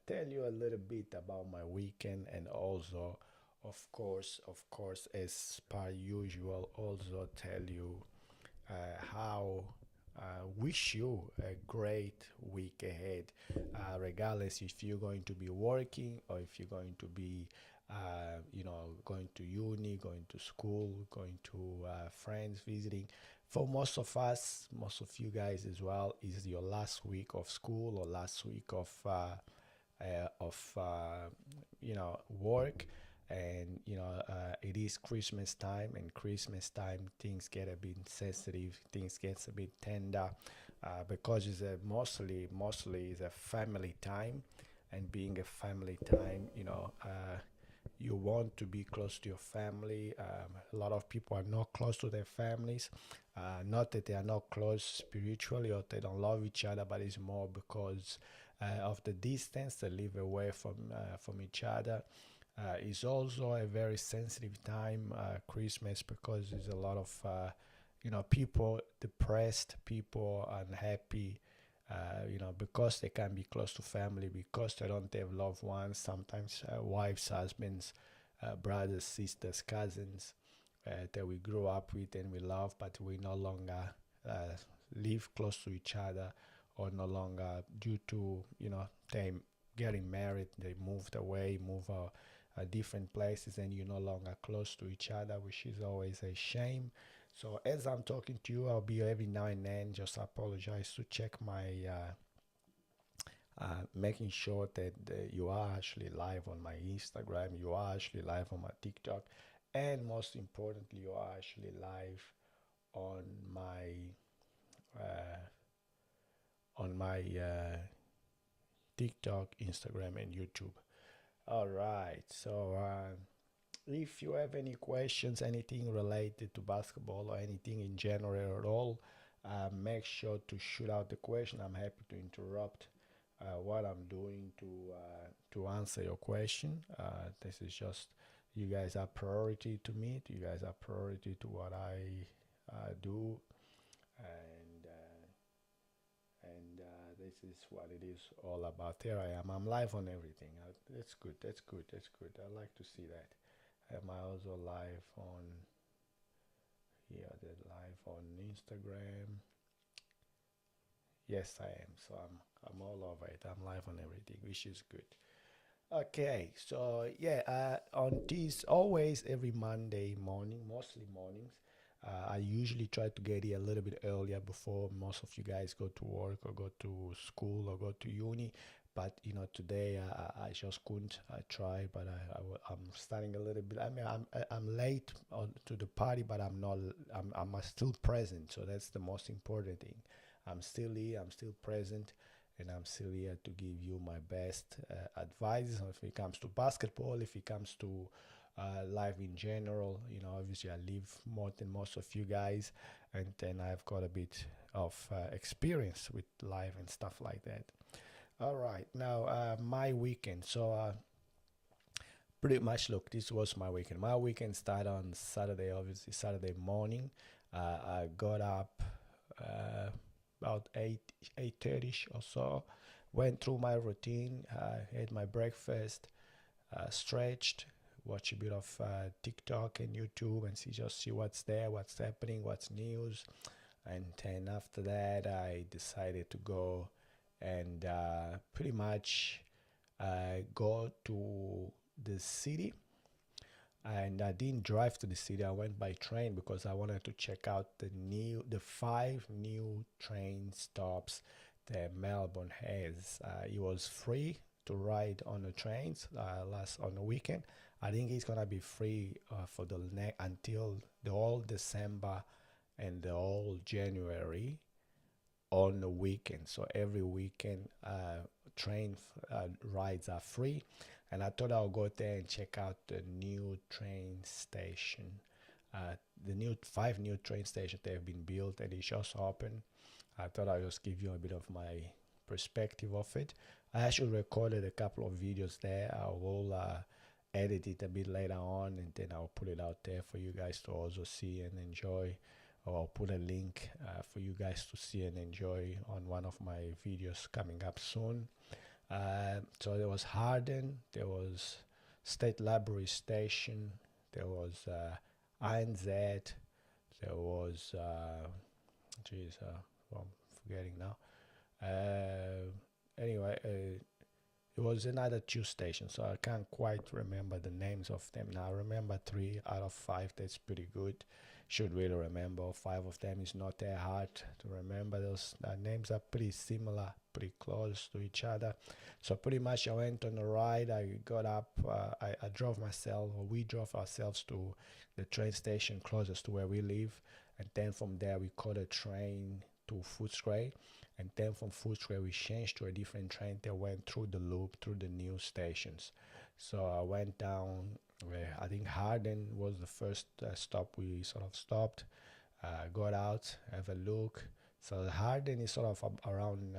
tell you a little bit about my weekend, and also, of course, as per usual, also tell you how wish you a great week ahead, regardless if you're going to be working or if you're going to be, going to uni, going to school, going to friends visiting. For most of us, most of you guys as well, is your last week of school or last week of work. And it is Christmas time, and Christmas time things get a bit sensitive, things gets a bit tender, because it's a mostly is a family time. And being a family time, you want to be close to your family. A lot of people are not close to their families, not that they are not close spiritually or they don't love each other, but it's more because of the distance. They live away from each other. It's also a very sensitive time, Christmas, because there's a lot of people depressed, people unhappy, because they can't be close to family, because they don't have loved ones. Sometimes wives, husbands, brothers, sisters, cousins that we grew up with and we love, but we no longer uh, live close to each other, or no longer, due to them getting married, they moved away, move different places, and you're no longer close to each other, which is always a shame. So as I'm talking to you, I'll be every now and then just apologize to check my making sure that you are actually live on my Instagram, you are actually live on my TikTok, and most importantly, you are actually live on my uh, TikTok, Instagram, and YouTube. All right. So if you have any questions, anything related to basketball or anything in general at all, make sure to shoot out the question. I'm happy to interrupt what I'm doing to answer your question. This is just, you guys are priority to me. You guys are priority to what I do, and this is what it is all about. There I am. I'm live on everything. That's good. That's good. That's good. I like to see that. Am I also live on here? The live on Instagram. Yes, I am. So I'm all over it. I'm live on everything, which is good. Okay, so yeah, on this, always every Monday morning, mostly mornings, I usually try to get here a little bit earlier before most of you guys go to work or go to school or go to uni. But today I just couldn't. I tried, but I'm starting a little bit. I mean, I'm late to the party, but I'm not. I'm still present, so that's the most important thing. I'm still here. I'm still present, and I'm still here to give you my best advice if it comes to basketball, if it comes to life in general. Obviously, I live more than most of you guys, and then I've got a bit of experience with life and stuff like that. All right, now my weekend. So pretty much, look, this was my weekend. My weekend started on Saturday, obviously Saturday morning. I got up about 8:30 or so, went through my routine, had my breakfast, stretched, watch a bit of TikTok and YouTube, and see what's there, what's happening, what's news. And then after that, I decided to go and pretty much go to the city. And I didn't drive to the city. I went by train because I wanted to check out the five new train stops that Melbourne has. It was free to ride on the trains last on the weekend. I think it's gonna be free for the next until the whole December and the whole January on the weekend. So every weekend, train rides are free, and I thought I'll go there and check out the new train station. The new five new train stations that have been built and it's just open. I thought I'll just give you a bit of my perspective of it. I actually recorded a couple of videos there. I will edit it a bit later on, and then I'll put it out there for you guys to also see and enjoy, or I'll put a link for you guys to see and enjoy on one of my videos coming up soon. So there was Harden, there was State Library Station, there was INZ, there was, geez, well, I'm forgetting now. Anyway, it was another two stations, so I can't quite remember the names of them now. I remember 3 out of 5. That's pretty good. Should really remember. 5 of them is not that hard to remember. Those names are pretty similar, pretty close to each other. So pretty much I went on a ride. I got up. I drove myself, or we drove ourselves to the train station closest to where we live, and then from there we caught a train to Footscray, and then from Footscray we changed to a different train that went through the loop through the new stations. So I went down where I think Harden was the first stop we sort of stopped, got out, have a look. So Harden is sort of around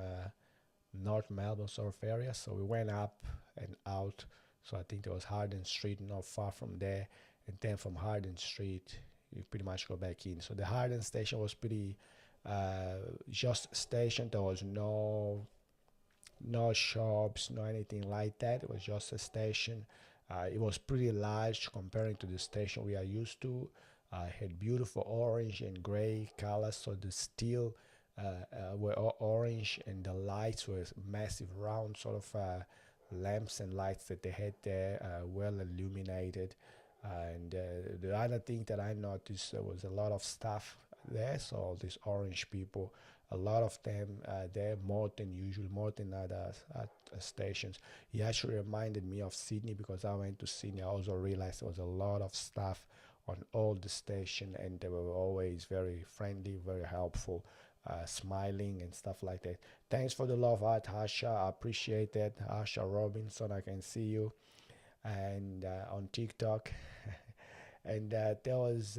North Melbourne sort of area. So we went up and out. So I think there was Harden Street not far from there, and then from Harden Street you pretty much go back in. So the Harden station was pretty just a station. There was no shops, no anything like that. It was just a station. It was pretty large comparing to the station we are used to. Had beautiful orange and gray colors, so the steel were all orange, and the lights were massive round sort of lamps and lights that they had there, well illuminated. And the other thing that I noticed, there was a lot of staff there, so all these orange people, a lot of them there, more than usual, more than other stations. It actually reminded me of Sydney, because I went to Sydney. I also realized there was a lot of staff on all the station, and they were always very friendly, very helpful, smiling and stuff like that. Thanks for the love, Art Hasha. I appreciate that. Hasha Robinson, I can see you, and on TikTok. And that was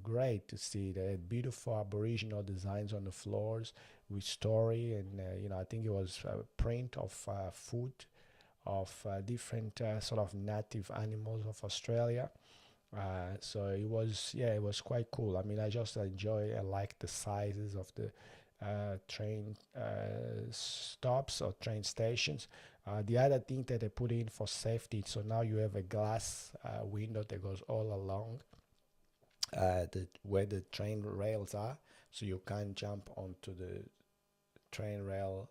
great to see the beautiful aboriginal designs on the floors with story, and I think it was a print of food of different sort of native animals of Australia. So it was quite cool. I mean, I just enjoy, I like the sizes of the train stops or train stations. The other thing that they put in for safety, so now you have a glass window that goes all along where the train rails are, so you can't jump onto the train rail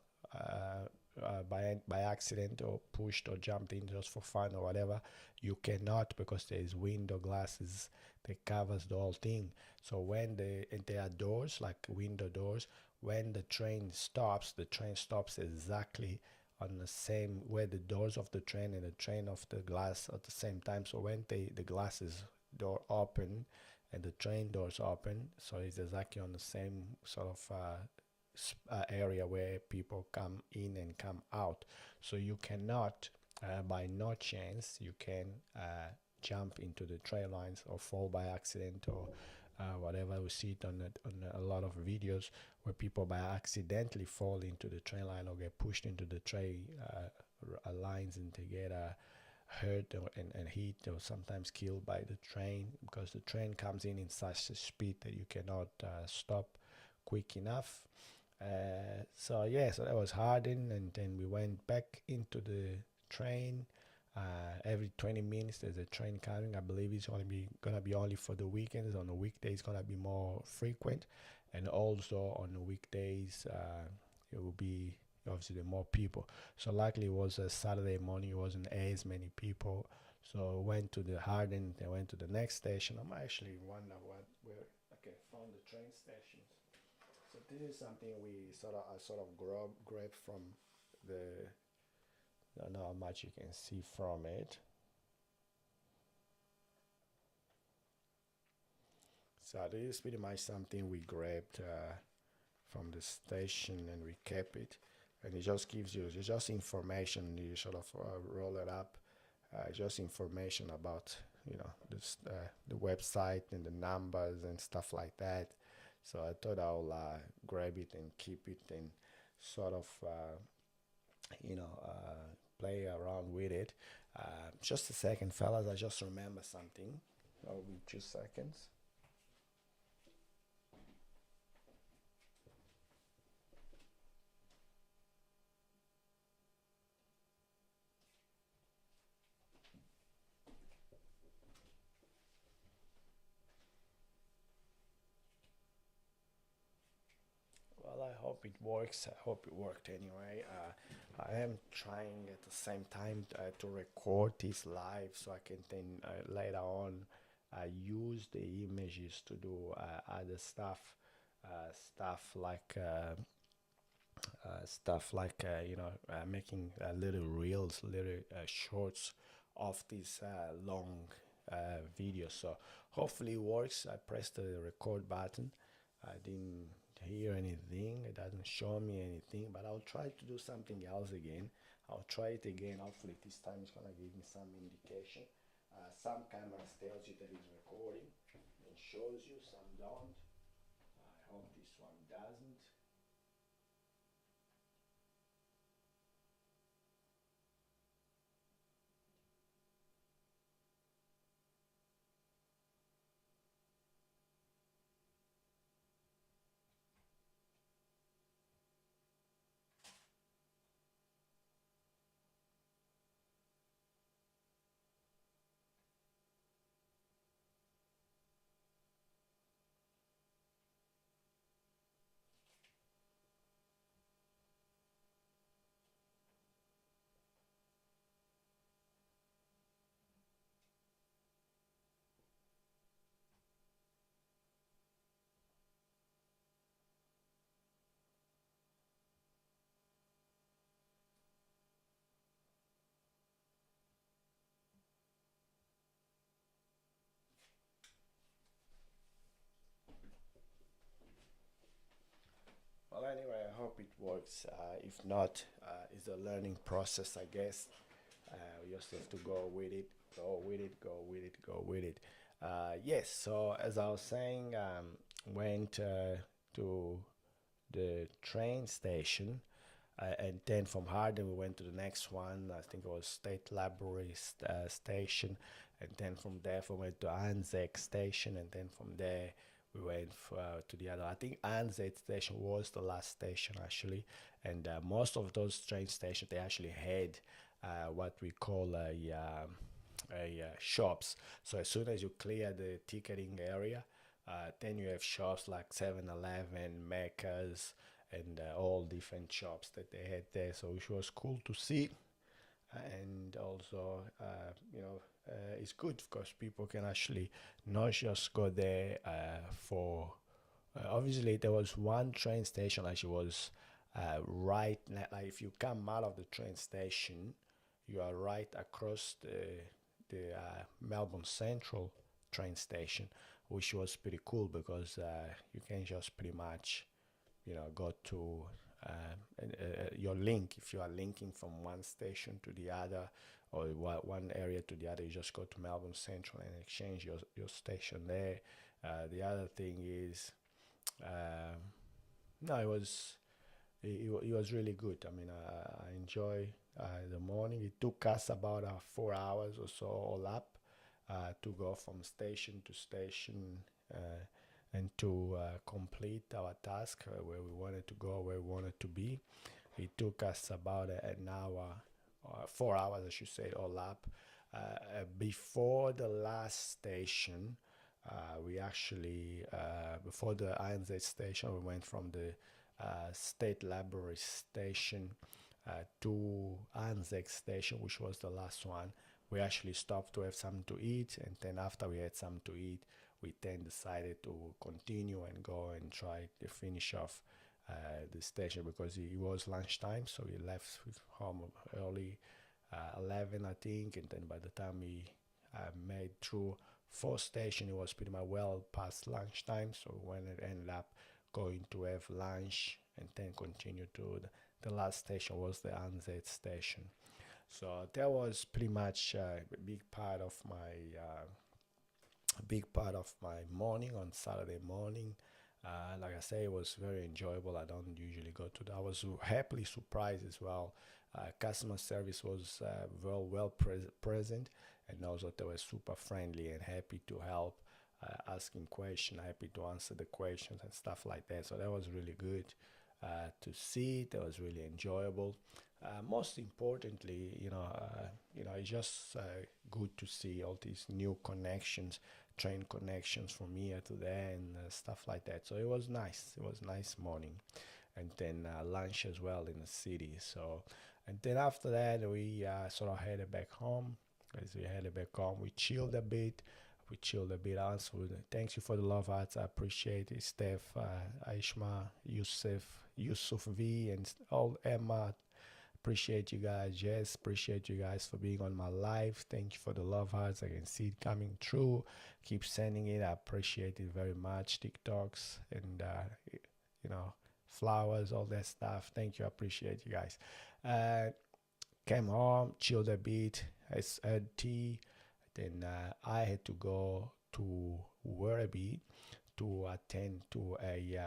by accident, or pushed or jumped in just for fun or whatever. You cannot, because there is window glasses that covers the whole thing. So and there are doors, like window doors. When the train stops exactly on the same where the doors of the train and the train of the glass at the same time. So when the glasses door open and the train doors open, so it's exactly on the same sort of area where people come in and come out. So you cannot, by no chance, you can jump into the train lines or fall by accident or whatever. We see it on a lot of videos where people by accidentally fall into the train line or get pushed into the train lines, and they get hurt and hit, or sometimes killed by the train, because the train comes in such a speed that you cannot stop quick enough. So that was Harding, and then we went back into the train. Every 20 minutes there's a train coming. I believe it's gonna be only for the weekends. On the weekdays gonna be more frequent, and also on the weekdays it will be obviously more people. So luckily it was a Saturday morning, it wasn't as many people. So went to the Harding, then went to the next station. I'm actually wonder where I can find the train stations. So this is something I sort of grabbed from the. I don't know how much you can see from it. So this is pretty much something we grabbed from the station, and we kept it. And it just gives you it's just information. You sort of roll it up, just information about this, the website and the numbers and stuff like that. So I thought I'll grab it and keep it, and sort of play around with it. Just a second, fellas. I just remember something. I'll be 2 seconds. hope it works. I hope it worked anyway. I am trying at the same time to record this live so I can then later on use the images to do other stuff like making little reels, little shorts of this long video. So hopefully it works. I pressed the record button. I didn't hear anything. It doesn't show me anything, but I'll try to do something else again. I'll try it again. Hopefully this time it's gonna give me some indication. Some cameras tells you that it's recording and shows you, some don't. I hope this one doesn't. Well, anyway, I hope it works. If not, it's a learning process, I guess. We just have to go with it, go with it, go with it, go with it. Yes, so as I was saying, went to the train station, and then from Harden we went to the next one. I think it was State Library station, and then from there we went to Anzac station, and then from there we went to the other. I think Anzac station was the last station actually, and most of those train stations they actually had what we call shops. So as soon as you clear the ticketing area, then you have shops like 7-Eleven, Macca's, and all different shops that they had there. So which was cool to see, and also it's good because people can actually not just go there for. Obviously, there was one train station actually was like if you come out of the train station, you are right across the Melbourne Central train station, which was pretty cool because you can just pretty much go to your link. If you are linking from one station to the other or one area to the other, you just go to Melbourne Central and exchange your station there. The other thing is um, no, it was really good. I mean, I enjoy the morning. It took us about 4 hours or so all up to go from station to station and to complete our task where we wanted to go, where we wanted to be. It took us about an hour, 4 hours, I should say, all up. Before the last station, we actually, before the INZ station, we went from the State Library station to Anzac station, which was the last one. We actually stopped to have something to eat, and then after we had something to eat, we then decided to continue and go and try to finish off the station because it was lunchtime, so we left home early, 11 I think, and then by the time we made through four station, it was pretty much well past lunchtime, so when it ended up going to have lunch and then continue to the last station was the Anz station. So that was pretty much a big part of my morning on Saturday morning. Like I say, it was very enjoyable. I don't usually go to that. I was happily surprised as well. Customer service was present, and also they were super friendly and happy to help, asking questions, happy to answer the questions and stuff like that. So that was really good to see. That was really enjoyable. Most importantly, it's just good to see all these new connections, train connections from here to there and stuff like that. So it was nice. It was a nice morning. and then lunch as well in the city. So, and then after that, we sort of headed back home. As we headed back home, we chilled a bit. We chilled a bit. Also, thanks you for the love hearts. I appreciate it, Steph, Aishma, Yusuf V, and all Emma. Appreciate you guys. Yes, appreciate you guys for being on my live. Thank you for the love hearts. I can see it coming through. Keep sending it. I appreciate it very much. TikToks and you know, flowers, all that stuff. Thank you. I appreciate you guys. Uh, Came home, chilled a bit. I had tea. Then I had to go to Werribee to attend to a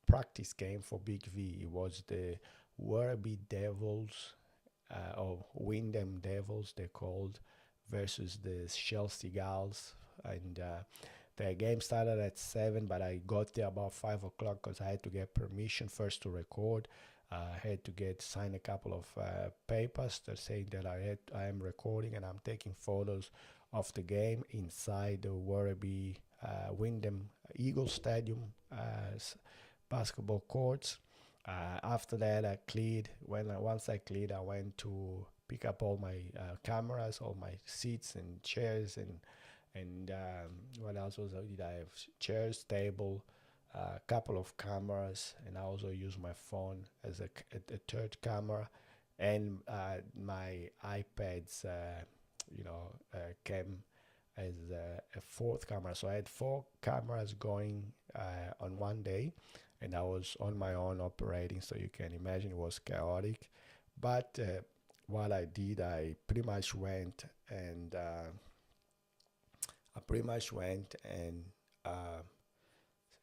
practice game for Big V. It was the Werribee Devils or Wyndham Devils, they're called, versus the Chelsea Gals. And the game started at 7, but I got there about 5 o'clock because I had to get permission first to record. I had to get sign a couple of papers that saying that I am recording and I'm taking photos of the game inside the Werribee Wyndham Eagle Stadium basketball courts. After that, I cleared. Once I cleared, I went to pick up all my cameras, all my seats and chairs, and what else did I have? Chairs, table, a couple of cameras, and I also use my phone as a third camera, and my iPad's came as a fourth camera. So I had four cameras going on one day, and I was on my own operating. So you can imagine it was chaotic. But what I did, I pretty much went and uh,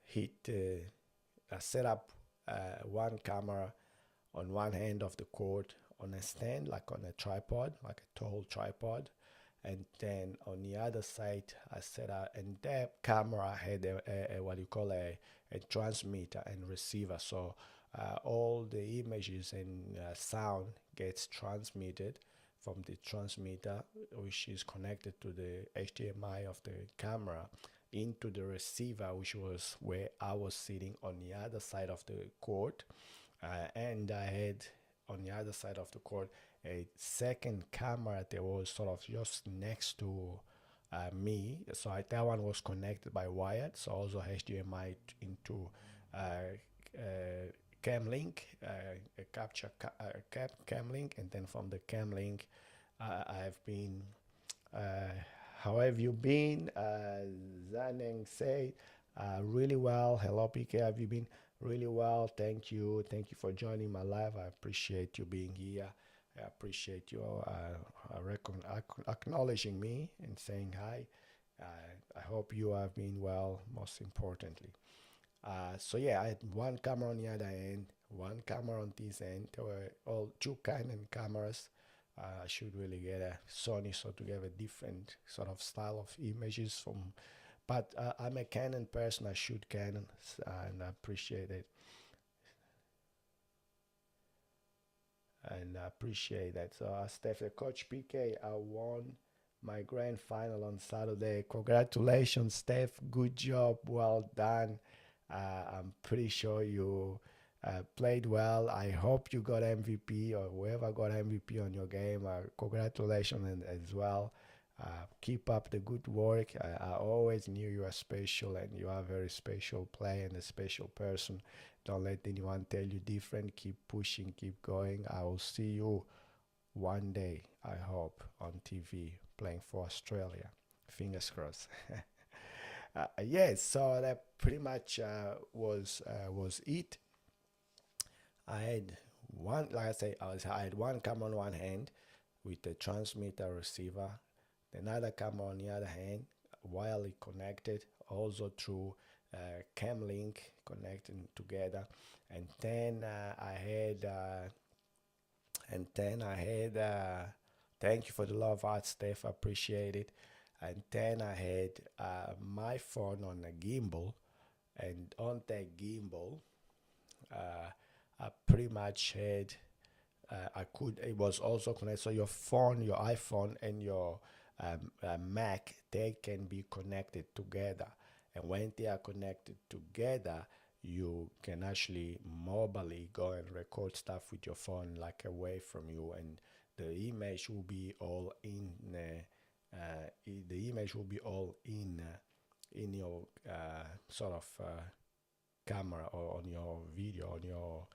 hit, set up one camera on one hand of the court on a stand, like on a tripod, like a tall tripod. And then on the other side, I set up, and that camera had a what you call a transmitter and receiver. So all the images and sound gets transmitted from the transmitter, which is connected to the HDMI of the camera, into the receiver, which was where I was sitting on the other side of the court. And I had on the other side of the court a second camera that was sort of just next to me. So that one was connected by wired, so also HDMI into cam link, a capture cam link, and then from the cam link, I've been. How have you been? Zaneng say, really well. Hello, PK. Have you been really well? Thank you. Thank you for joining my live. I appreciate you being here. I appreciate you acknowledging me and saying hi. I hope you have been well, most importantly. So yeah, I had one camera on the other end, one camera on this end. There were all two Canon cameras. I should really get a Sony so to get a different sort of style of images from. But I'm a Canon person. I shoot Canon, and I appreciate it. And I appreciate that. So, Steph, Coach PK, I won my grand final on Saturday. Congratulations, Steph. Good job. Well done. I'm pretty sure you played well. I hope you got MVP or whoever got MVP on your game. Congratulations as well. Keep up the good work. I always knew you were special and you are a very special player and a special person. Don't let anyone tell you different. Keep pushing, keep going. I will see you one day, I hope, on TV playing for Australia. Fingers crossed. Yes, so that pretty much was it. I had one, like I say, I had one camera on one hand with the transmitter receiver, another camera on the other hand, wirely connected, also through cam link connecting together, and then I had thank you for the love art, Steph. I appreciate it. And then I had my phone on a gimbal, and on that gimbal, uh, I pretty much had I could. It was also connected. So your phone, your iPhone, and your Mac, they can be connected together. And when they are connected together, you can actually mobily go and record stuff with your phone like away from you, and the image will be all in the image will be all in your sort of camera or on your video on your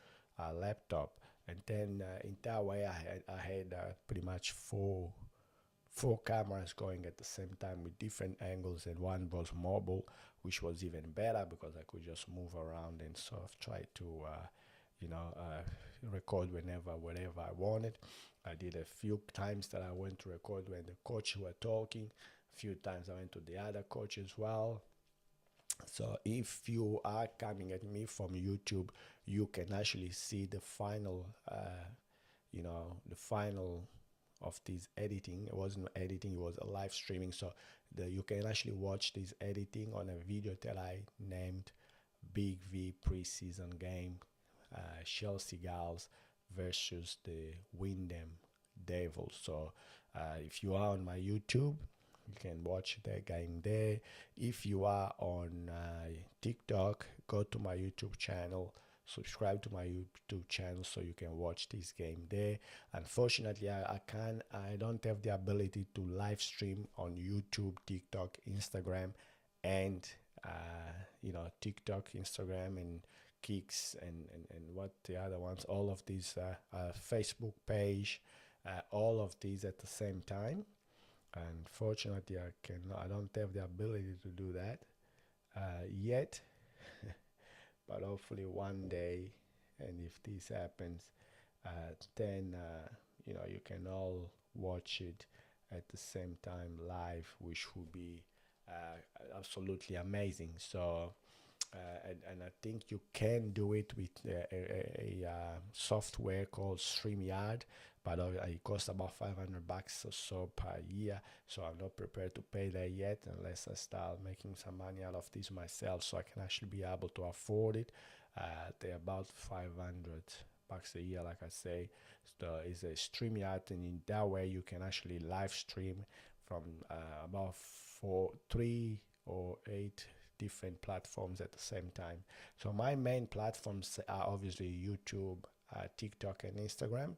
laptop. And then in that way I had pretty much four cameras going at the same time with different angles, and one was mobile, which was even better because I could just move around and sort of try to record whenever I wanted. I did a few times that I went to record when the coach were talking. A few times I went to the other coach as well. So if you are coming at me from YouTube, you can actually see the final the final of this editing. It wasn't editing, it was a live streaming. So you can actually watch this editing on a video that I named Big V preseason game, Chelsea Gals versus the Windham Devils. So if you are on my YouTube, you can watch the game there. If you are on TikTok, go to my YouTube channel, subscribe to my YouTube channel so you can watch this game there. Unfortunately, I don't have the ability to live stream on YouTube, TikTok, Instagram, and TikTok, Instagram, and Kicks, and what the other ones, all of these Facebook page, all of these at the same time. Unfortunately, I don't have the ability to do that yet, but hopefully one day, and if this happens, then you can all watch it at the same time live, which would be absolutely amazing. So and I think you can do it with a software called StreamYard, but it costs about $500 or so per year. So I'm not prepared to pay that yet unless I start making some money out of this myself, so I can actually be able to afford it. They're about $500 a year, like I say. So it's a StreamYard, and in that way you can actually live stream from about 3 or 8 different platforms at the same time. So my main platforms are obviously YouTube, TikTok, and Instagram.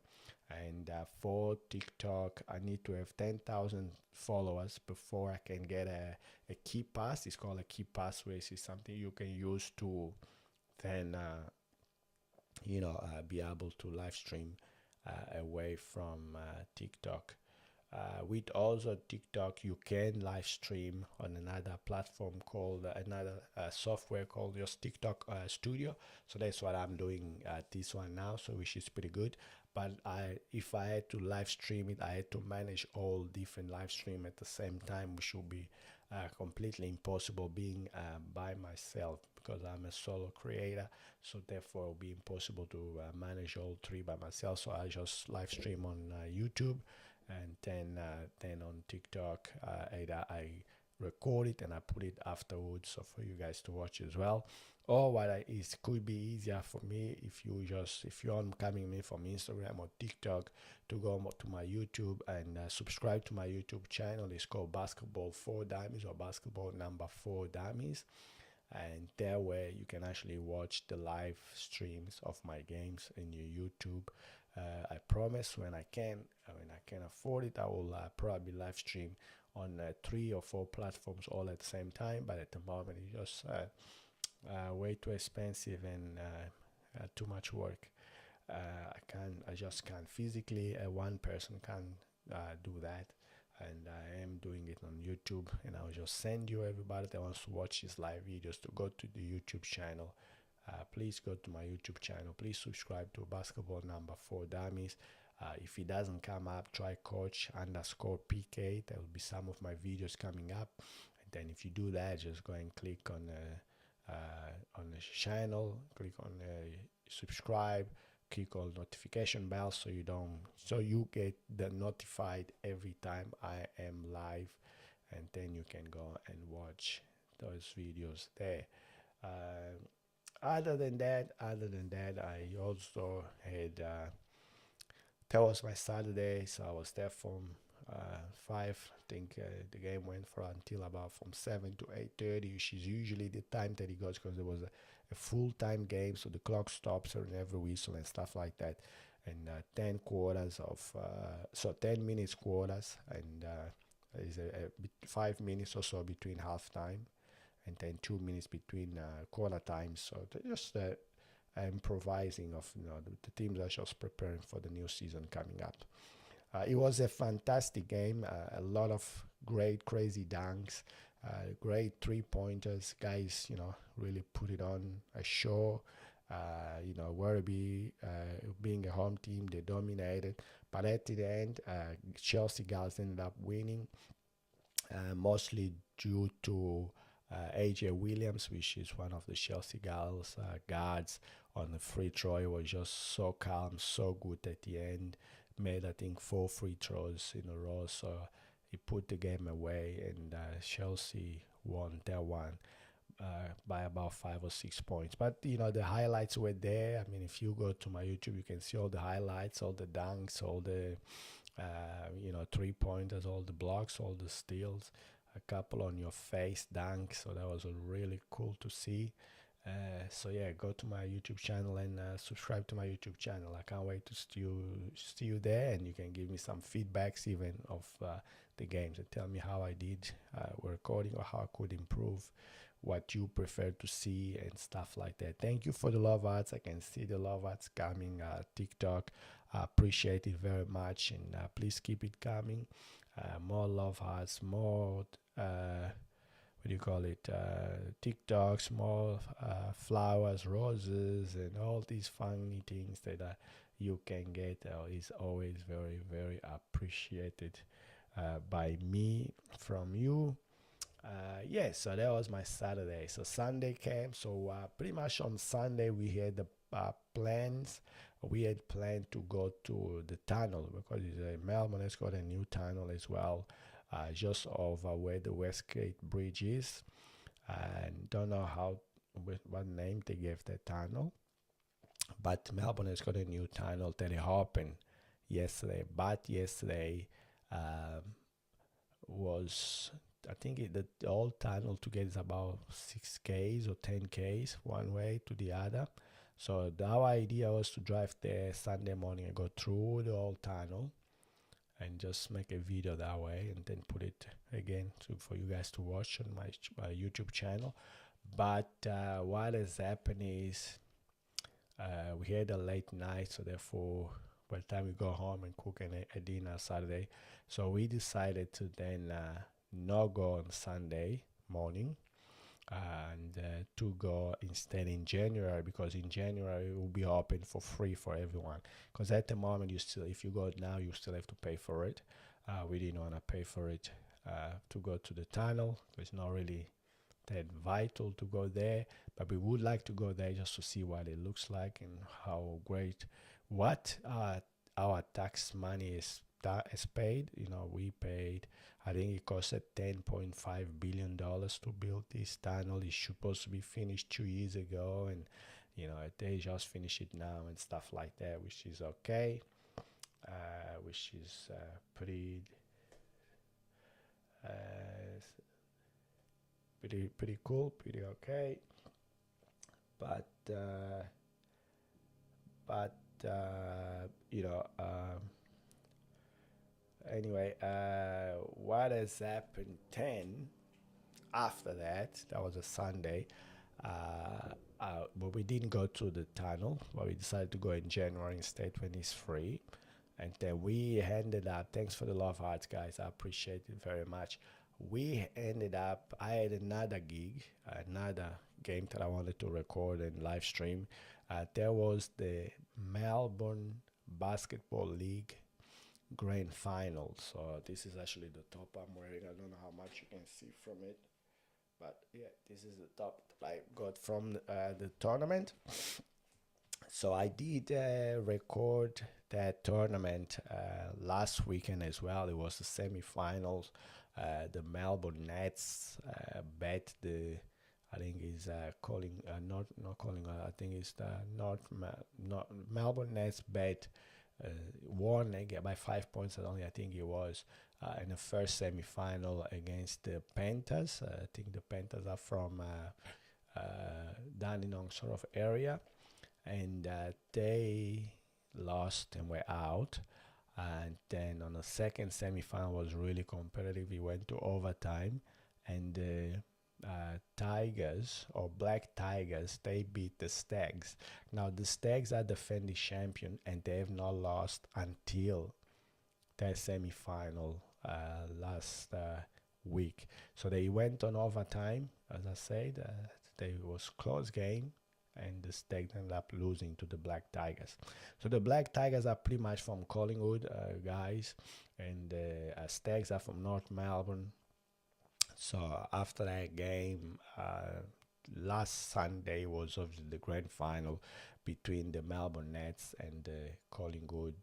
And for TikTok, I need to have 10,000 followers before I can get a key pass. It's called a key pass, which is something you can use to then be able to live stream away from TikTok. With also TikTok, you can live stream on another platform called another software called just TikTok Studio. So that's what I'm doing at this one now, so which is pretty good. But if I had to live stream it, I had to manage all different live stream at the same time, which would be completely impossible being by myself, because I'm a solo creator. So therefore, it will be impossible to manage all three by myself. So I just live stream on YouTube, and then on TikTok, either I record it and I put it afterwards, so for you guys to watch as well. Or it could be easier for me if you're coming me from Instagram or TikTok, to go to my YouTube and subscribe to my YouTube channel. It's called Basketball 4 Dummies, or Basketball number 4 Dummies. And that way you can actually watch the live streams of my games in your YouTube. I promise when I can afford it, I will probably live stream on 3 or 4 platforms all at the same time. But at the moment, it's just way too expensive and too much work. I just can't physically. One person can do that, and I am doing it on YouTube. And I'll just send you, everybody that wants to watch these live videos, to go to the YouTube channel. Please go to my YouTube channel. Please subscribe to Basketball number 4 Dummies. If it doesn't come up, try coach_PK. There will be some of my videos coming up. And then if you do that, just go and click on the channel, click on subscribe, click on notification bell, so you get the notified every time I am live, and then you can go and watch those videos there. Other than that, I also had that was my Saturday, so I was there from 5. I think the game went for until about from 7 to 8:30, which is usually the time that it goes, because there was a full-time game, so the clock stops on every whistle and stuff like that. And 10 quarters of, so 10 minutes quarters, and is 5 minutes or so between halftime, and then 2 minutes between quarter times. So just improvising of, the teams are just preparing for the new season coming up. It was a fantastic game. A lot of great, crazy dunks, great three-pointers. Guys, really put it on a show. Werribee, being a home team, they dominated. But at the end, Chelsea guys ended up winning, mostly due to AJ Williams, which is one of the Chelsea girls guards on the free throw. He was just so calm, so good at the end. Made, I think, 4 free throws in a row, so he put the game away, and Chelsea won that one by about 5 or 6 points. But the highlights were there. I mean, if you go to my YouTube, you can see all the highlights, all the dunks, all the 3-pointers, all the blocks, all the steals, a couple on your face dunks. So that was really cool to see. So yeah, go to my YouTube channel and subscribe to my YouTube channel. I can't wait to see you there, and you can give me some feedbacks even of the games and tell me how I did recording, or how I could improve, what you prefer to see and stuff like that. Thank you for the love hearts. I can see the love hearts coming. TikTok, I appreciate it very much, and please keep it coming. More love hearts, more what do you call it, TikToks, more flowers, roses, and all these funny things that you can get is always very, very appreciated by me from you. So that was my Saturday. So Sunday came. So pretty much on Sunday we had the plans. We had planned to go to the tunnel, because Melbourne has got a new tunnel as well, just over where the Westgate Bridge is. And don't know what name they gave the tunnel, but Melbourne has got a new tunnel that opened yesterday. But yesterday was, I think the old tunnel together is about 6Ks or 10Ks one way to the other. So our idea was to drive there Sunday morning and go through the old tunnel and just make a video that way, and then put it again for you guys to watch on my YouTube channel. But what has happened is we had a late night, so therefore by the time we go home and cook a dinner Saturday, so we decided to then not go on Sunday morning, and to go instead in January, because in January it will be open for free for everyone. Because at the moment, if you go now, you still have to pay for it. We didn't want to pay for it to go to the tunnel. It's not really that vital to go there, but we would like to go there just to see what it looks like and how great what our tax money is paid. We paid, I think it costed $10.5 billion to build this tunnel. It's supposed to be finished 2 years ago, and they just finish it now and stuff like that, which is okay, which is pretty cool, pretty okay. But anyway, what has happened then after that was a Sunday, but we didn't go to the tunnel, but we decided to go in January instead when it's free. And then we ended up, thanks for the love hearts, guys, I appreciate it very much. I had another gig, another game that I wanted to record and live stream. There was the Melbourne Basketball League Grand Final. So this is actually the top I'm wearing. I don't know how much you can see from it, but yeah, this is the top that I got from the tournament. So I did record that tournament last weekend as well. It was the semi-finals. The Melbourne Nets bet the, I think is calling not calling. I think it's the Melbourne Nets bet won by 5 points only. I think it was in the first semi-final against the Panthers. I think the Panthers are from Dandenong sort of area, and they lost and were out. And then on the second semi-final was really competitive. We went to overtime, and the Tigers or Black Tigers they beat the Stags. Now the Stags are defending champion, and they have not lost until their semi-final last week. So they went on overtime, as I said. They was close game, and the Stags ended up losing to the Black Tigers. So the Black Tigers are pretty much from Collingwood, guys, and the Stags are from North Melbourne. So after that game, last Sunday was obviously the grand final between the Melbourne Nets and the Collingwood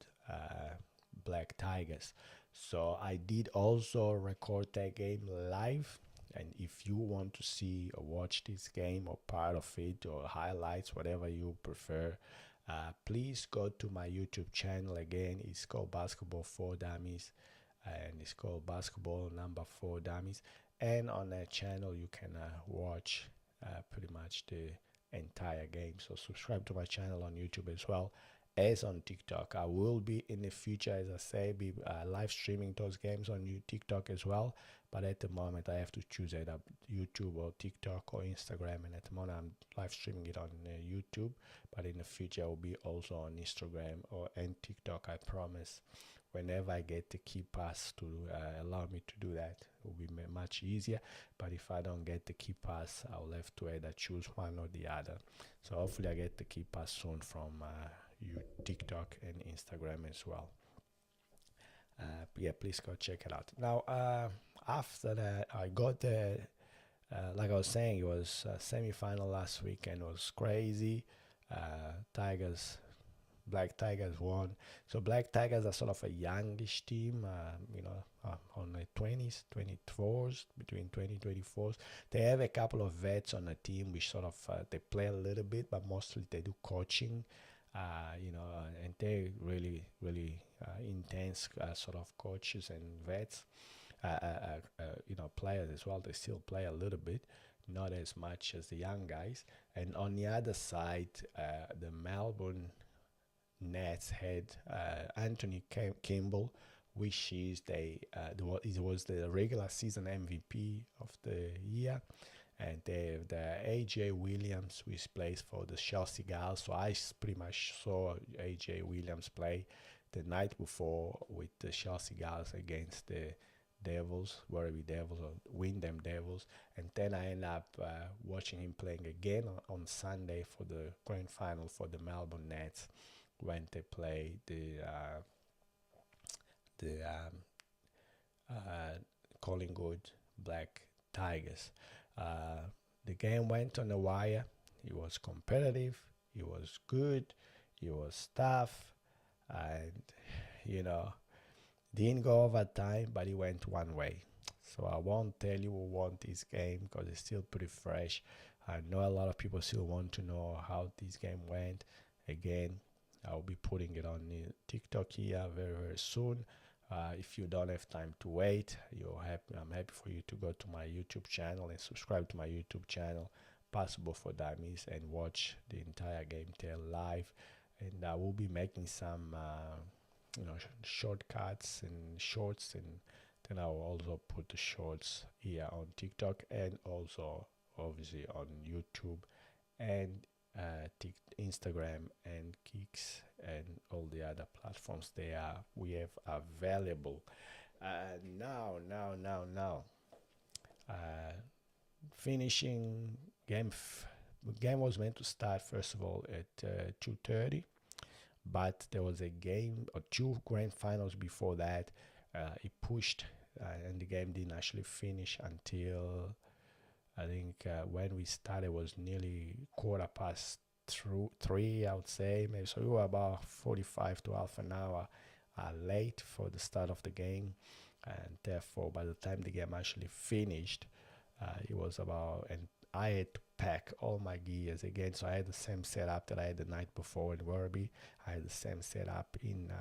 Black Tigers. So I did also record that game live. And if you want to see or watch this game or part of it or highlights, whatever you prefer, please go to my YouTube channel. Again, it's called Basketball for Dummies, and it's called Basketball Number 4 Dummies. And on that channel, you can watch pretty much the entire game. So subscribe to my channel on YouTube as well as on TikTok. I will be in the future, as I say, be live streaming those games on TikTok as well. But at the moment, I have to choose either YouTube or TikTok or Instagram. And at the moment, I'm live streaming it on YouTube. But in the future, I will be also on Instagram and TikTok. I promise. Whenever I get the key pass to allow me to do that, it will be much easier. But if I don't get the key pass, I'll have to either choose one or the other. So hopefully I get the key pass soon from TikTok and Instagram as well. Yeah, please go check it out. Now, after that, I got the, like I was saying, it was semi-final last weekend. It was crazy. Tigers Black Tigers won. So Black Tigers are sort of a youngish team, on the 20s, 24s, between 20 24s. They have a couple of vets on the team, which sort of they play a little bit, but mostly they do coaching, and they really, really intense sort of coaches and vets, players as well. They still play a little bit, not as much as the young guys. And on the other side, the Melbourne Nets had Anthony Kimball, which is it was the regular season MVP of the year, and they have the AJ Williams, which plays for the Chelsea Gals. So I pretty much saw AJ Williams play the night before with the Chelsea Gals against the Devils, Werribee Devils or Wyndham Devils, and then I ended up watching him playing again on Sunday for the grand final for the Melbourne Nets, when they play the Collingwood Black Tigers. The game went on the wire. It was competitive. It was good. It was tough, and didn't go over time, but it went one way. So I won't tell you who won this game because it's still pretty fresh. I know a lot of people still want to know how this game went. Again, I'll be putting it on the TikTok here very, very soon. If you don't have time to wait, I'm happy for you to go to my YouTube channel and subscribe to my YouTube channel, Possible for Dummies, and watch the entire game tell live. And I will be making some, shortcuts and shorts, and then I will also put the shorts here on TikTok and also obviously on YouTube and Instagram and Kicks and all the other platforms we have available. Now, finishing game. Game was meant to start first of all at 2:30, but there was a game or two grand finals before that. It pushed, and the game didn't actually finish until I think when we started was nearly quarter past through 3, I would say. Maybe so we were about 45 to half an hour late for the start of the game, and therefore by the time the game actually finished, it was about, and I had to pack all my gears again. So I had the same setup that I had the night before in Werribee. I had the same setup in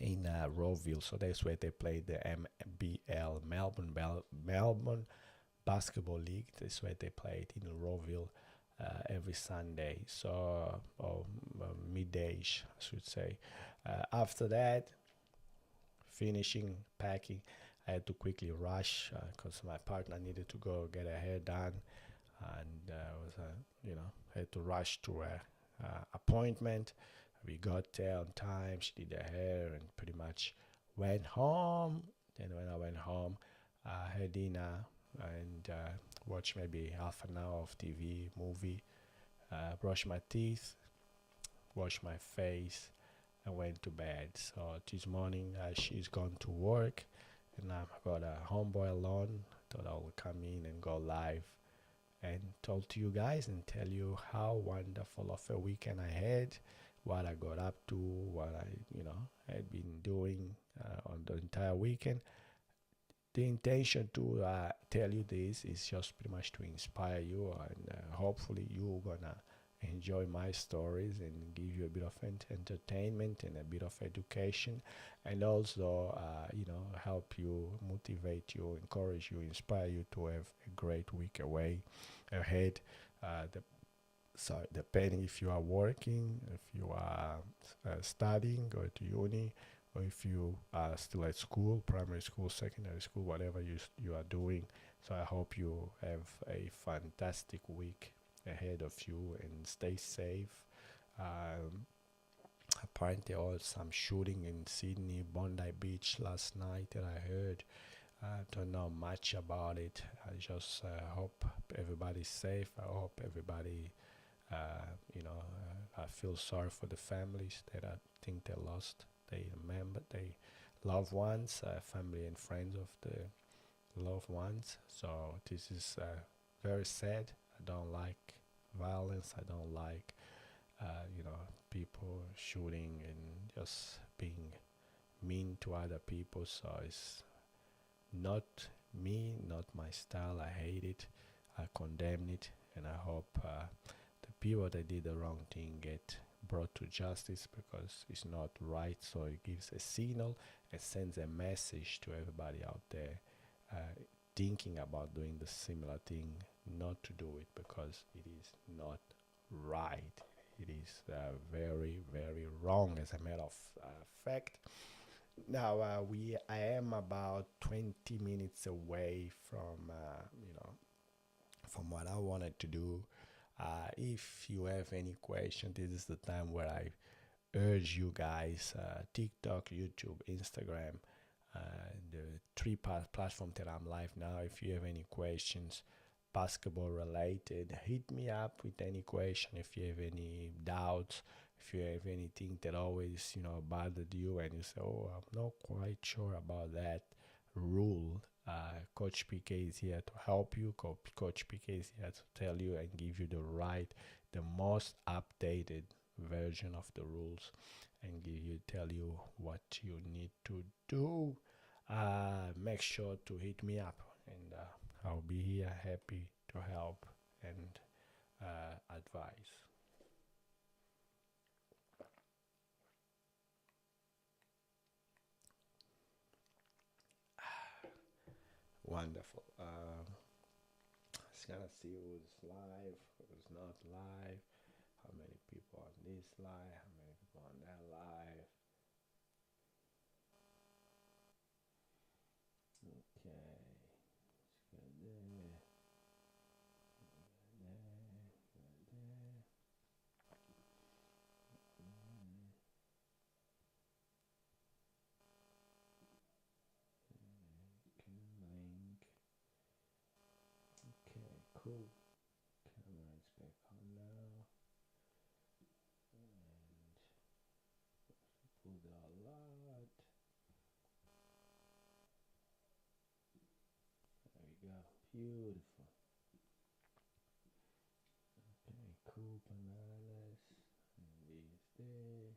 Rowville. So that's where they played the MBL, Melbourne basketball league. That's where they play it in Roville every Sunday. So, or midday, I should say. After that, finishing packing, I had to quickly rush because my partner needed to go get her hair done, and was had to rush to a appointment. We got there on time. She did her hair and pretty much went home. Then when I went home, I had dinner and watched maybe half an hour of TV movie. Brush my teeth, wash my face, and went to bed. So this morning she's gone to work, and I've got a homeboy alone. Thought I would come in and go live and talk to you guys and tell you how wonderful of a weekend I had, what I got up to, what I had been doing on the entire weekend. The intention to tell you this is just pretty much to inspire you, and hopefully you're gonna enjoy my stories and give you a bit of entertainment and a bit of education, and also help you, motivate you, encourage you, inspire you to have a great week away ahead. So depending if you are working, if you are studying, go to uni, or if you are still at school, primary school, secondary school, whatever you are doing. So I hope you have a fantastic week ahead of you and stay safe. Um, Apparently, there was some shooting in Sydney, Bondi Beach last night that I heard. I don't know much about it. I just hope everybody's safe. I hope everybody, I feel sorry for the families that I think they lost. They remember they loved ones, family and friends of the loved ones. So this is very sad. I don't like violence. I don't like, people shooting and just being mean to other people. So it's not me, not my style. I hate it. I condemn it, and I hope the people that did the wrong thing get brought to justice because it's not right. So it gives a signal and sends a message to everybody out there thinking about doing the similar thing, not to do it because it is not right. It is very, very wrong as a matter of fact. Now I am about 20 minutes away from from what I wanted to do. If you have any question, this is the time where I urge you guys, TikTok, YouTube, Instagram, the three platforms that I'm live now. If you have any questions, basketball related, hit me up with any question. If you have any doubts, if you have anything that always bothered you and you say, oh, I'm not quite sure about that rule, Coach PK is here to help you. Coach PK is here to tell you and give you the most updated version of the rules, and tell you what you need to do. Make sure to hit me up, and I'll be here happy to help and advise. Wonderful. Just gonna see who's live, who's not live, how many people on this live, how many people on that live. Okay, let's go there, there. Link. Okay, cool. Camera is back on now. And pull the lot. There we go. Beautiful. Okay, cool bananas. And he's there.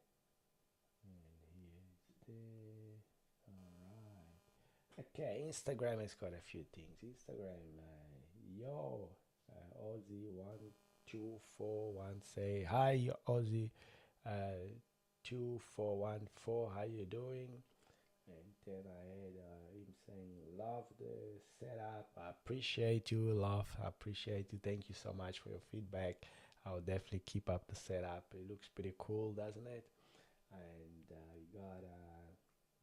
And he is there. Alright. Okay, Instagram has got a few things. Instagram, Aussie1241 say hi, Aussie. 2414, how you doing? And then I had him saying love the setup. I appreciate you, love. I appreciate you. Thank you so much for your feedback. I'll definitely keep up the setup. It looks pretty cool, doesn't it? And you got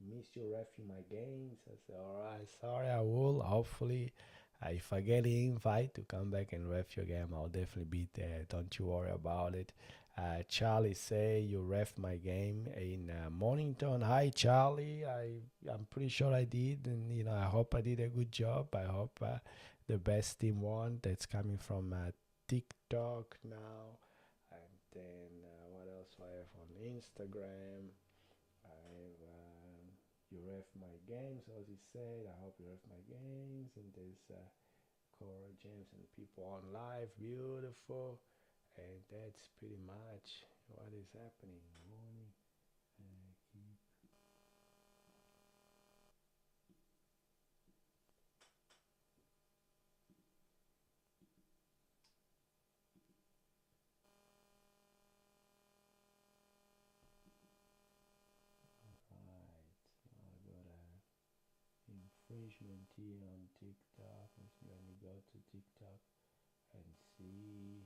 miss you review my games. I said, all right, sorry, I will. Hopefully, if I get the invite to come back and ref your game, I'll definitely be there. Don't you worry about it. Charlie say you ref my game in Mornington. Hi, Charlie. I'm pretty sure I did, and I hope I did a good job. I hope the best team won. That's coming from TikTok now, and then what else do I have on Instagram? I have you ref my games, as he said. I hope you ref my games, and there's Cora James and people on live. Beautiful. And that's pretty much what is happening. Morning. Keep right. I got a infringement here on TikTok. Let me go to TikTok and see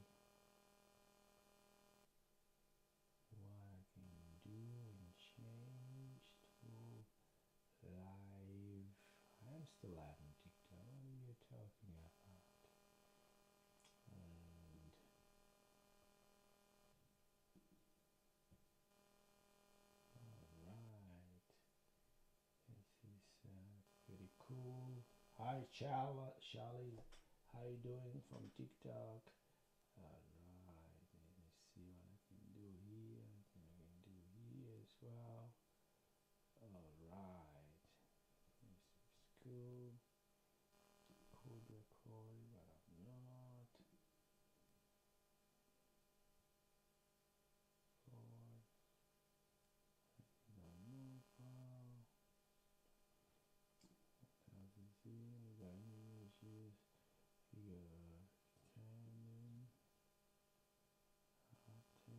what I can do and change to live. I'm still live on TikTok. What are you talking about? And alright, this is pretty cool. Hi, Charlie. How you doing from TikTok? Alright, let me see what I can do here. I think I can do here as well. Alright, this is cool. Could record, but I'm not. Forward, no mobile. As you see, we got images. We got Canon, R10,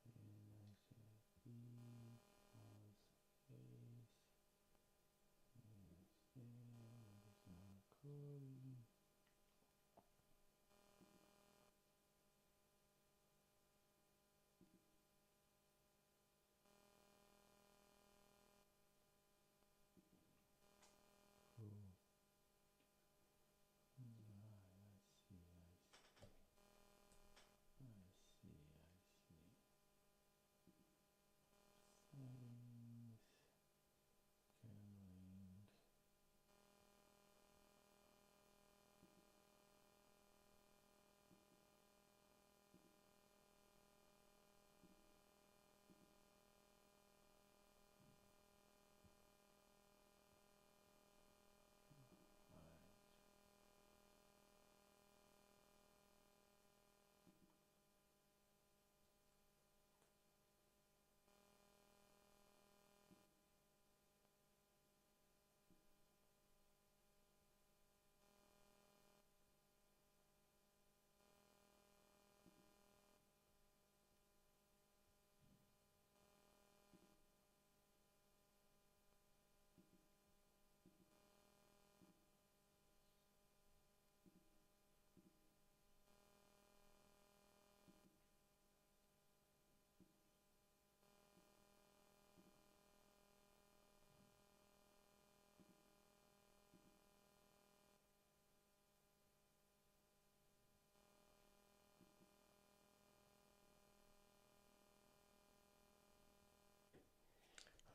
and ICP, pause, space. Yes, there, it's not recording. Cool. Let's see, I see. Settings, camera.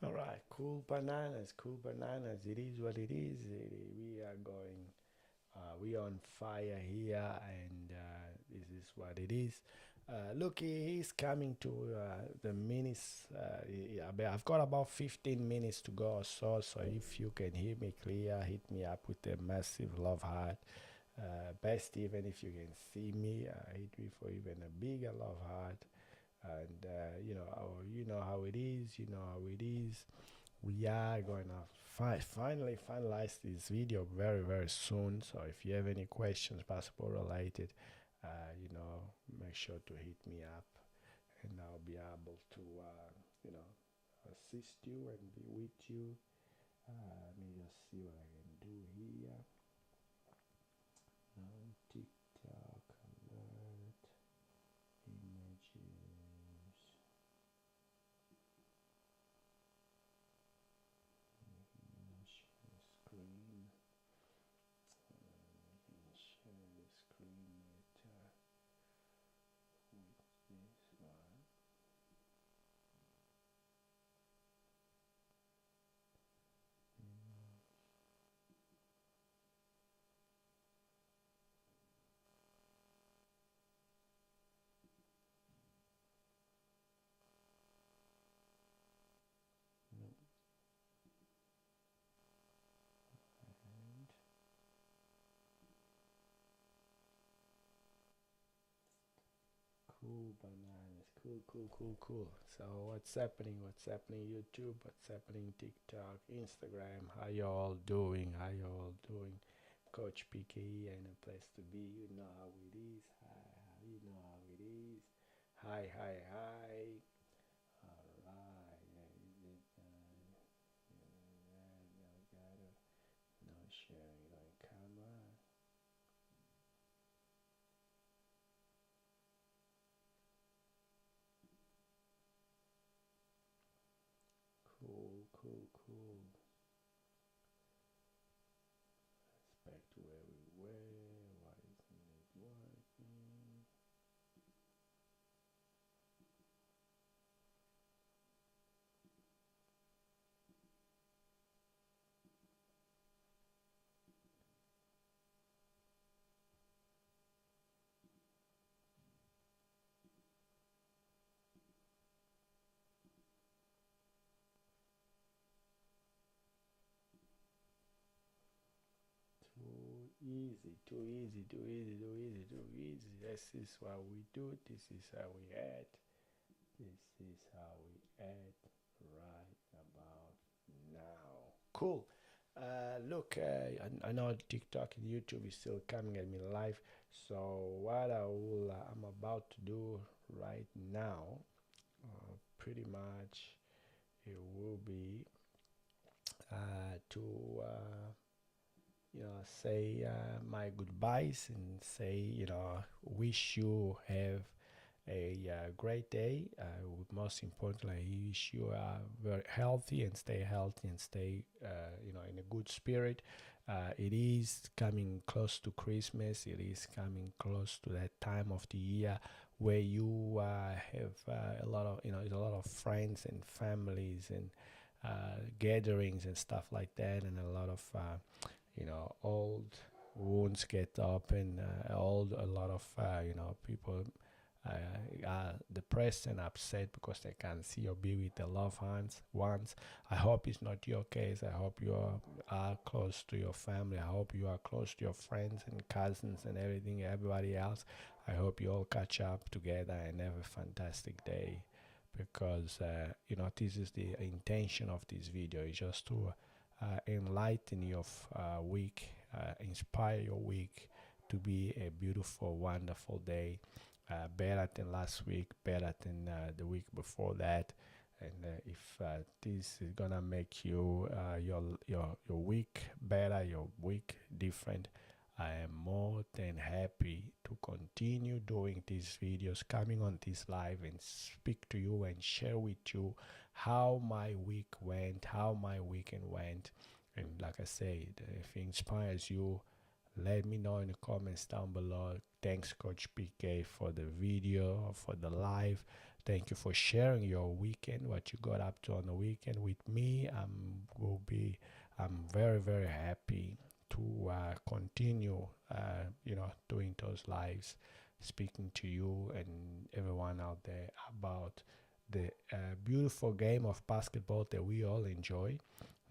All right, cool bananas, cool bananas. It is what it is. We are going, we on fire here, and this is what it is. Look, he's coming to the minutes. Yeah, but I've got about 15 minutes to go or so. So if you can hear me clear, hit me up with a massive love heart. Best even if you can see me, hit me for even a bigger love heart. And you know how it is. You know how it is. We are going to finally finalize this video very very soon. So if you have any questions passport related, make sure to hit me up, and I'll be able to assist you and be with you see what I can do here. TikTok alert, images, share screen. I can share the screen with this one. No, and cool bananas. Cool, cool, cool, cool. So what's happening? What's happening YouTube? What's happening TikTok, Instagram? How you all doing? How you all doing? Coach PKE and a place to be. You know how it is. Hi, you know how it is. Hi, hi, hi. All right. Delgado. No sharing on camera. Cool, cool, cool. Let's back to where we were. Why isn't it working? Too easy, too easy, too easy, too easy, too easy. This is what we do. This is how we act. This is how we act right about now. Cool. Look, I know TikTok and YouTube is still coming at me live. So what I'm about to do right now, pretty much, it will be to say my goodbyes and say, wish you have a great day. Most importantly, I wish you are very healthy and stay healthy and stay, in a good spirit. It is coming close to Christmas. It is coming close to that time of the year where you have a lot of, a lot of friends and families and gatherings and stuff like that, and a lot of old wounds get up and a lot of people are depressed and upset because they can't see or be with their loved ones. I hope it's not your case. I hope you are close to your family. I hope you are close to your friends and cousins and everybody else. I hope you all catch up together and have a fantastic day, because this is the intention of this video, is just to enlighten your week, inspire your week to be a beautiful, wonderful day, better than last week, better than the week before that. And if this is gonna make your week better, your week different, I am more than happy to continue doing these videos, coming on this live and speak to you and share with you how my week went, how my weekend went. And like I said, if it inspires you, let me know in the comments down below. Thanks, Coach PK, for the video, for the live. Thank you for sharing your weekend, what you got up to on the weekend with me. I'm very, very happy to continue, doing those lives, speaking to you and everyone out there about the beautiful game of basketball that we all enjoy,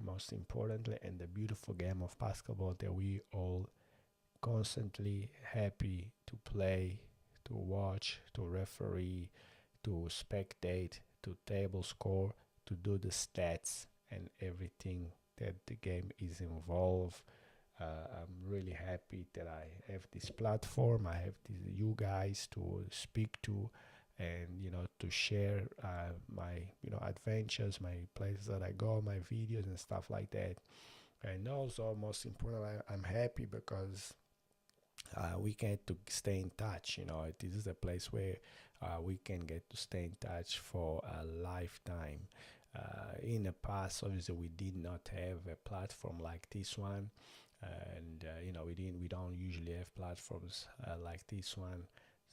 most importantly, and the beautiful game of basketball that we all constantly happy to play, to watch, to referee, to spectate, to table score, to do the stats and everything that the game is involved. I'm really happy that I have this platform. I have you guys to speak to, and to share my adventures, my places that I go, my videos and stuff like that. And also, most importantly, I'm happy because we get to stay in touch. This is a place where we can get to stay in touch for a lifetime. In the past, obviously, we did not have a platform like this one, and we don't usually have platforms like this one.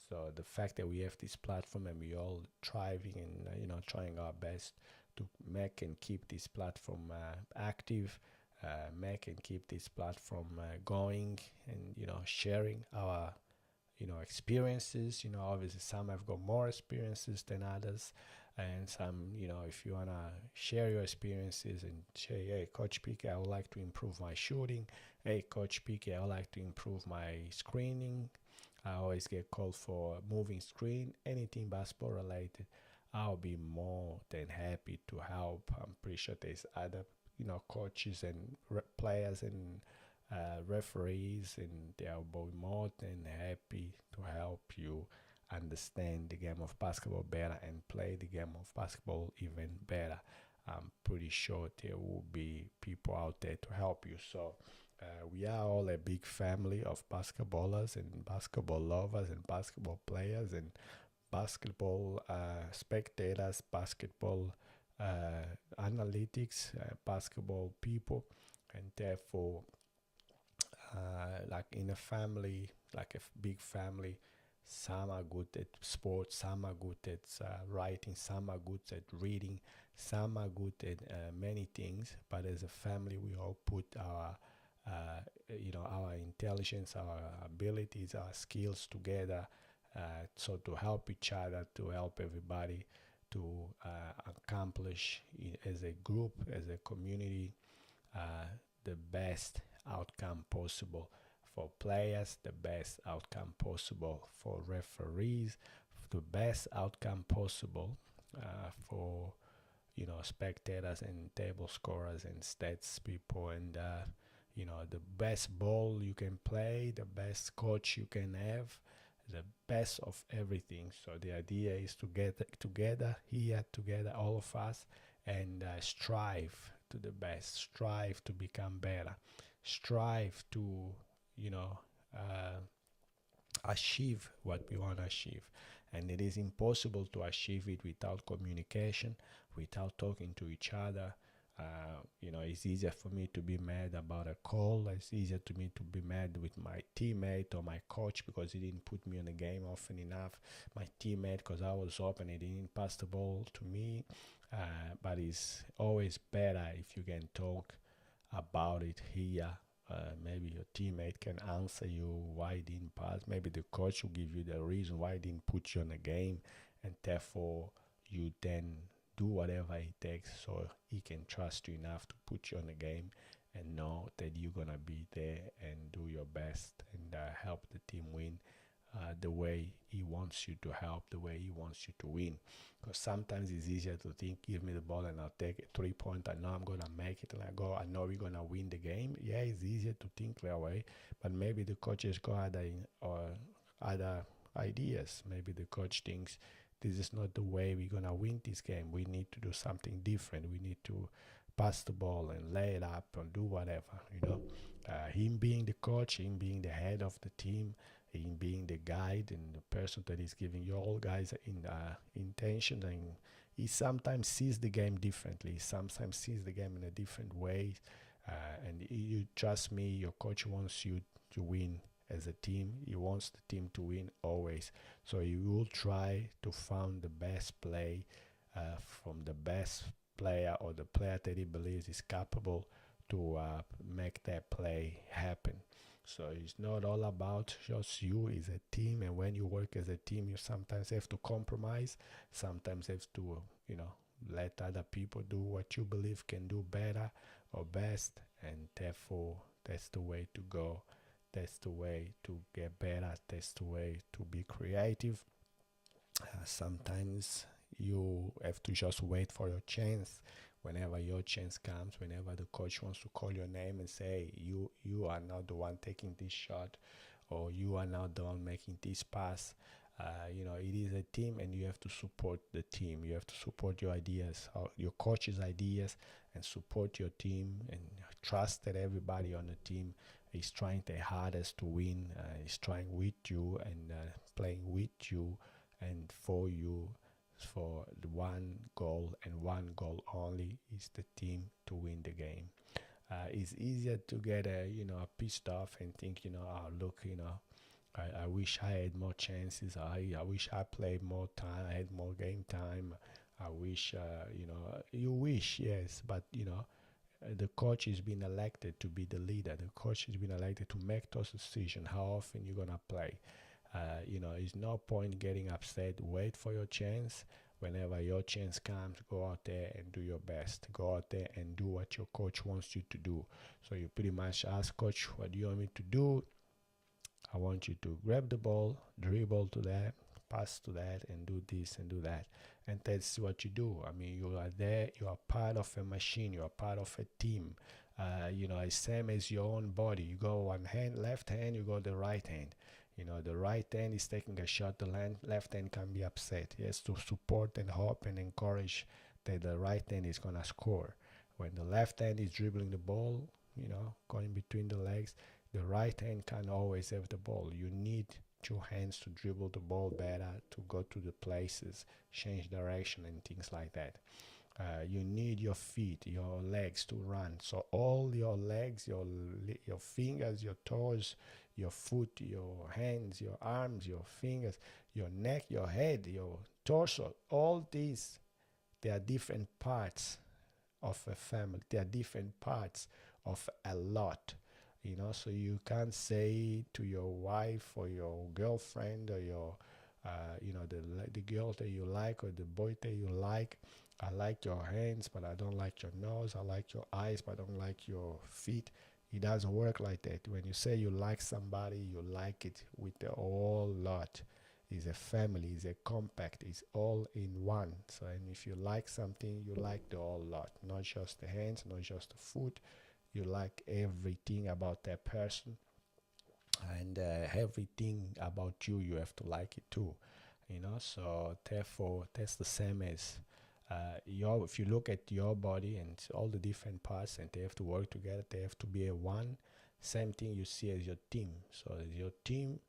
So the fact that we have this platform and we all thriving and trying our best to make and keep this platform active, make and keep this platform going, and sharing our experiences. Obviously some have got more experiences than others, and some, if you want to share your experiences and say, hey, Coach PK, I would like to improve my shooting. Hey, Coach PK, I would like to improve my screening. I always get called for moving screen, anything basketball related. I'll be more than happy to help. I'm pretty sure there's other coaches and players and referees, and they'll be more than happy to help you understand the game of basketball better and play the game of basketball even better. I'm pretty sure there will be people out there to help you. So we are all a big family of basketballers and basketball lovers and basketball players and basketball spectators, basketball analytics, basketball people, and therefore, like in a family, like a big family, some are good at sports, some are good at writing, some are good at reading, some are good at many things. But as a family, we all put our intelligence, our abilities, our skills together, so to help each other, to help everybody to accomplish as a group, as a community, uh, the best outcome possible for players, the best outcome possible for referees, the best outcome possible for spectators and table scorers and stats people, and the best ball you can play, the best coach you can have, the best of everything. So the idea is to get together here, together, all of us, and strive to the best, strive to become better, strive to, you know, uh, achieve what we want to achieve. And it is impossible to achieve it without communication, without talking to each other. It's easier for me to be mad about a call. It's easier to me to be mad with my teammate or my coach because he didn't put me on the game often enough. My teammate because I was up and he didn't pass the ball to me. But it's always better if you can talk about it here. Maybe your teammate can answer you why he didn't pass. Maybe the coach will give you the reason why he didn't put you on the game, and therefore you then do whatever it takes so he can trust you enough to put you on the game and know that you're gonna be there and do your best and help the team win the way he wants you to help, the way he wants you to win. Because sometimes it's easier to think, give me the ball and I'll take a 3 point. I know I'm gonna make it, and I know we're gonna win the game. Yeah, it's easier to think that way, but maybe the coaches got other ideas. Maybe the coach thinks this is not the way we're gonna win this game. We need to do something different. We need to pass the ball and lay it up and do whatever. Him being the coach, him being the head of the team, in being the guide and the person that is giving you all guys in intention, and he sometimes sees the game differently. He sometimes sees the game in a different way, and you trust me, your coach wants you to win as a team. He wants the team to win always, so you will try to find the best play from the best player or the player that he believes is capable to make that play happen. So it's not all about just you. It's a team, and when you work as a team, you sometimes have to compromise. Sometimes have to, let other people do what you believe can do better or best, and therefore that's the way to go. That's the way to get better. That's the way to be creative. Sometimes you have to just wait for your chance. Whenever your chance comes, whenever the coach wants to call your name and say, you are now the one taking this shot, or you are now the one making this pass. It is a team, and you have to support the team. You have to support your ideas, your coach's ideas, and support your team, and trusted everybody on the team. He's trying their hardest to win. He's trying with you and playing with you and for you for the one goal and one goal only is the team to win the game. It's easier to get pissed off and think, oh look, I wish I had more chances. I wish I played more time. I had more game time. I wish, you wish, yes, but the coach is being elected to be the leader. The coach is being elected to make those decisions. How often you're gonna play? It's no point getting upset. Wait for your chance. Whenever your chance comes, go out there and do your best. Go out there and do what your coach wants you to do. So you pretty much ask coach, what do you want me to do? I want you to grab the ball, dribble to that, pass to that, and do this and do that. And that's what you do. I mean, you are there, you are part of a machine, you are part of a team. It's same as your own body. You go one hand, left hand, you go the right hand. The right hand is taking a shot, the left hand can be upset. Yes, to support and hope and encourage that the right hand is going to score. When the left hand is dribbling the ball, going between the legs, the right hand can always have the ball. You need two hands to dribble the ball better, to go to the places, change direction and things like that. You need your feet, your legs to run. So all your legs, your fingers, your toes, your foot, your hands, your arms, your fingers, your neck, your head, your torso, all these, they are different parts of a family. They are different parts of a lot. So you can't say to your wife or your girlfriend or your the girl that you like or the boy that you like, I like your hands but I don't like your nose, I like your eyes but I don't like your feet. It doesn't work like that. When you say you like somebody, you like it with the whole lot. It's a family, it's a compact, it's all in one. So and if you like something, you like the whole lot, not just the hands, not just the foot. You like everything about that person, and everything about you, you have to like it too. So therefore that's the same as if you look at your body and all the different parts and they have to work together, they have to be a one. Same thing you see as your team. So as your team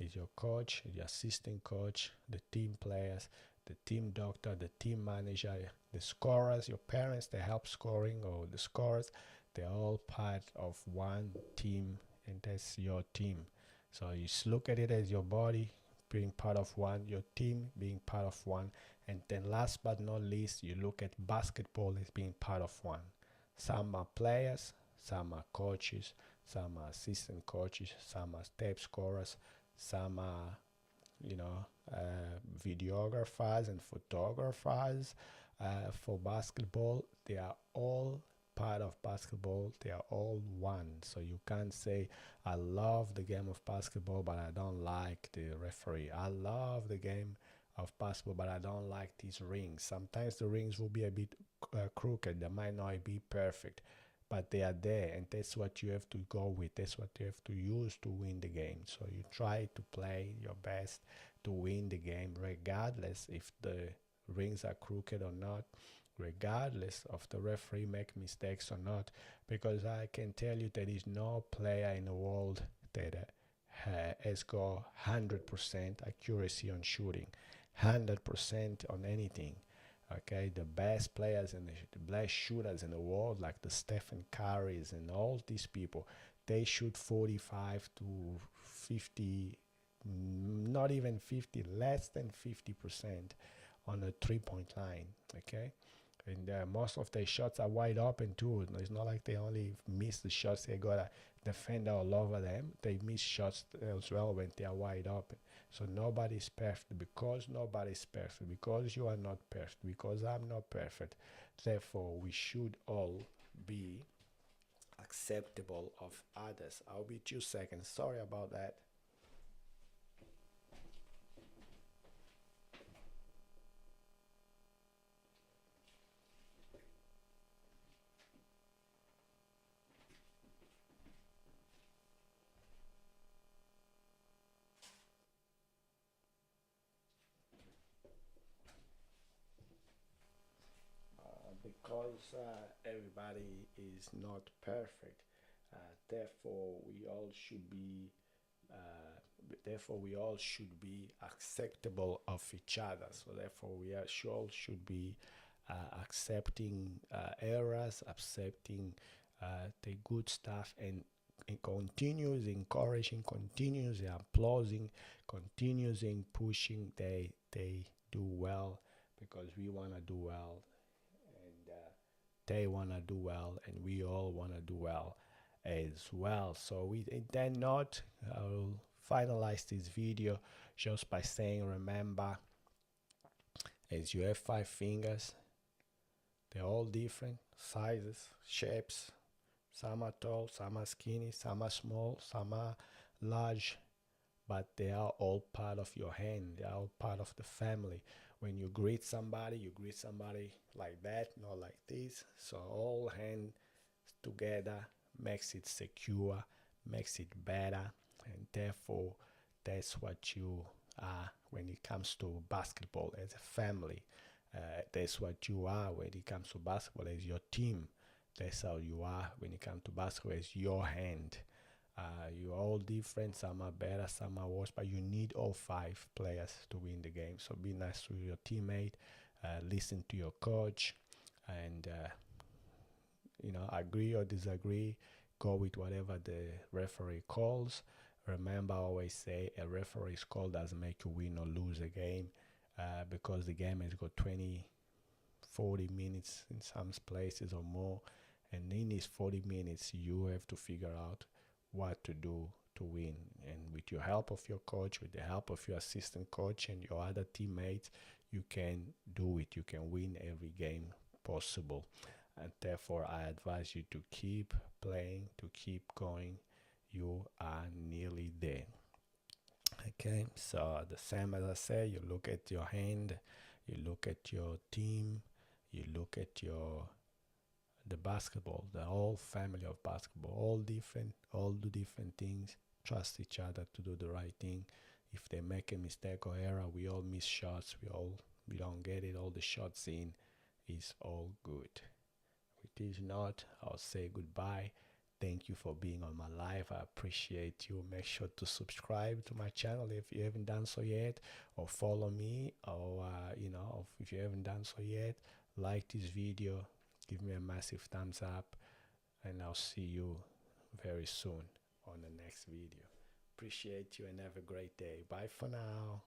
is your coach, the assistant coach, the team players, the team doctor, the team manager, the scorers, your parents, they help scoring, or the scorers, they're all part of one team, and that's your team. So you look at it as your body being part of one, your team being part of one, and then last but not least, you look at basketball as being part of one. Some are players, some are coaches, some are assistant coaches, some are tape scorers, some are videographers and photographers for basketball. They are all part of basketball. They are all one. So you can't say, I love the game of basketball but I don't like the referee. I love the game of basketball but I don't like these rings. Sometimes the rings will be a bit crooked, they might not be perfect, but they are there, and that's what you have to go with. That's what you have to use to win the game. So you try to play your best to win the game, regardless if the rings are crooked or not, regardless of the referee make mistakes or not, because I can tell you there is no player in the world that has got 100% accuracy on shooting, 100% on anything. Okay, the best players and the best shooters in the world, like the Stephen Currys and all these people, they shoot 45 to 50, not even 50, less than 50% on a 3-point line. Okay, and most of their shots are wide open too. It's not like they only miss the shots, they got a defender all over them. They miss shots as well when they are wide open. So nobody's perfect, because nobody's perfect, because you are not perfect, because I'm not perfect. Therefore, we should all be acceptable of others. I'll be 2 seconds. Sorry about that. because everybody is not perfect. Therefore, we all should be therefore we all should be acceptable of each other. So therefore we are all should be accepting errors, accepting the good stuff, and continues encouraging, continues applauding, continues in pushing. They do well because we want to do well, and they want to do well, and we all want to do well as well. So we intend not, I'll finalize this video just by saying, remember, as you have 5 fingers, they're all different sizes, shapes. Some are tall, some are skinny, some are small, some are large, but they are all part of your hand. They are all part of the family. When you greet somebody like that, not like this. So all hands together makes it secure, makes it better, and therefore that's what you are when it comes to basketball as a family. That's what you are when it comes to basketball as your team. That's how you are when it comes to basketball as your hand. You're all different. Some are better, some are worse, but you need all 5 players to win the game. So be nice to your teammate, listen to your coach, and agree or disagree. Go with whatever the referee calls. Remember, I always say a referee's call doesn't make you win or lose a game, because the game has got 20, 40 minutes in some places or more. And in these 40 minutes, you have to figure out what to do to win. And with your help of your coach, with the help of your assistant coach and your other teammates, you can do it. You can win every game possible. And therefore, I advise you to keep playing, to keep going. You are nearly there. Okay, so the same as I say, you look at your hand, you look at your team, you look at the basketball, the whole family of basketball, all different, all do different things. Trust each other to do the right thing. If they make a mistake or error, we all miss shots. We don't get it. All the shots in is all good. It is not. I'll say goodbye. Thank you for being on my live. I appreciate you. Make sure to subscribe to my channel if you haven't done so yet, or follow me, or if you haven't done so yet, like this video, give me a massive thumbs up, and I'll see you very soon on the next video. Appreciate you and have a great day. Bye for now.